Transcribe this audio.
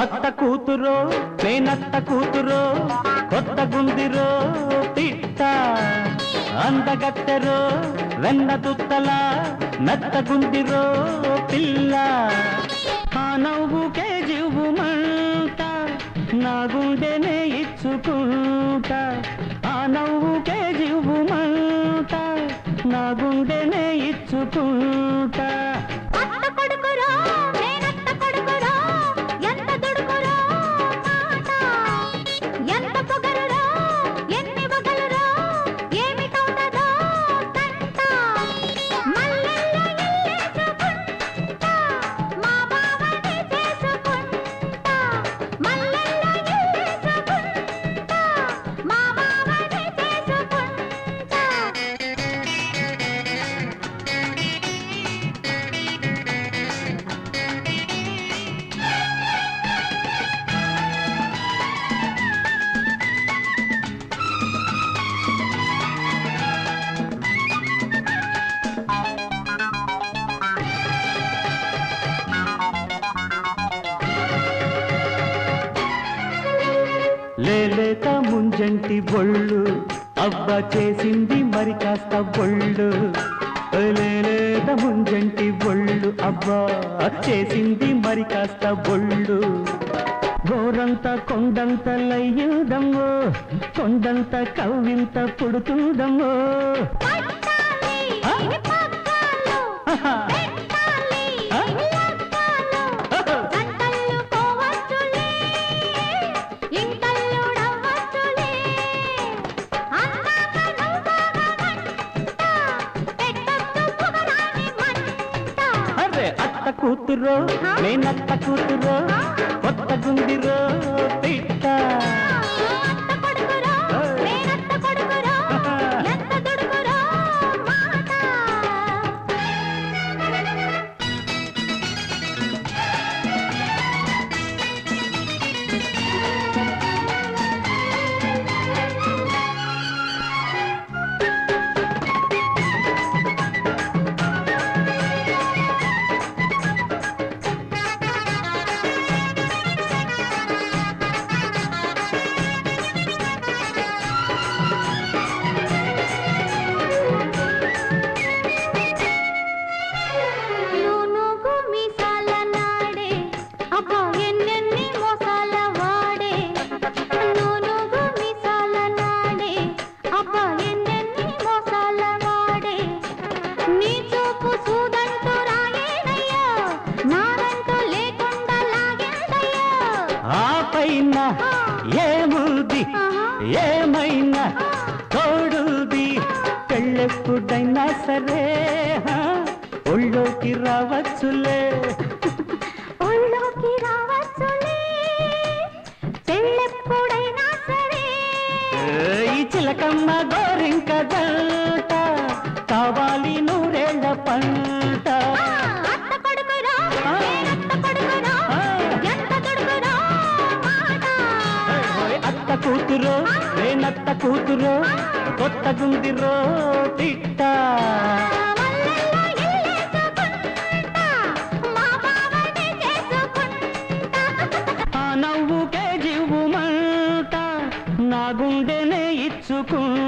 అత్త కూతురో నేనత్త కూతురో కొత్త గుందిరో పిట్ట అందగత్తెరో వెన్న దుత్తల మెత్త గుందిరో పిల్ల ఆ నవ్వుకే జీవుమంట నా గుండెనే ఇచ్చుకుంటా ఆ నవ్వుకే జీవుమంట నా గుండెనే ఇచ్చుకుంటా లేలేత ముంజంటి బొళ్ళు అవ్వ చేసింది మరి కాస్త బొళ్ళు లేలేత ముంజంటి బొళ్ళు అవ్వ చేసింది మరి కాస్త బొళ్ళు గోరంత కొండంత లయ్యుదమ్మో కొండంత కవ్వింత పుడుతుందమ్మో అత్త కూతురో నేనత్త కూతురో కొత్త గుందిరో పిట్ట ఏముంది ఏమైనా తోడుది పెళ్ళెప్పుడైనా సరే ఒళ్ళోకి రావచ్చులే ఒళ్ళోకి రావచ్చులే పెళ్ళెప్పుడైనా సరే ఈ చిలకమ్మ గోరింక జంట కావాలి నూరేళ్ల పంట కూతురో నేనత్త కూతురో కొత్త గుందిరో పిట్ట ఆ నవ్వుకే జీవుమంట నా గుండెనే ఇచ్చుకుంటా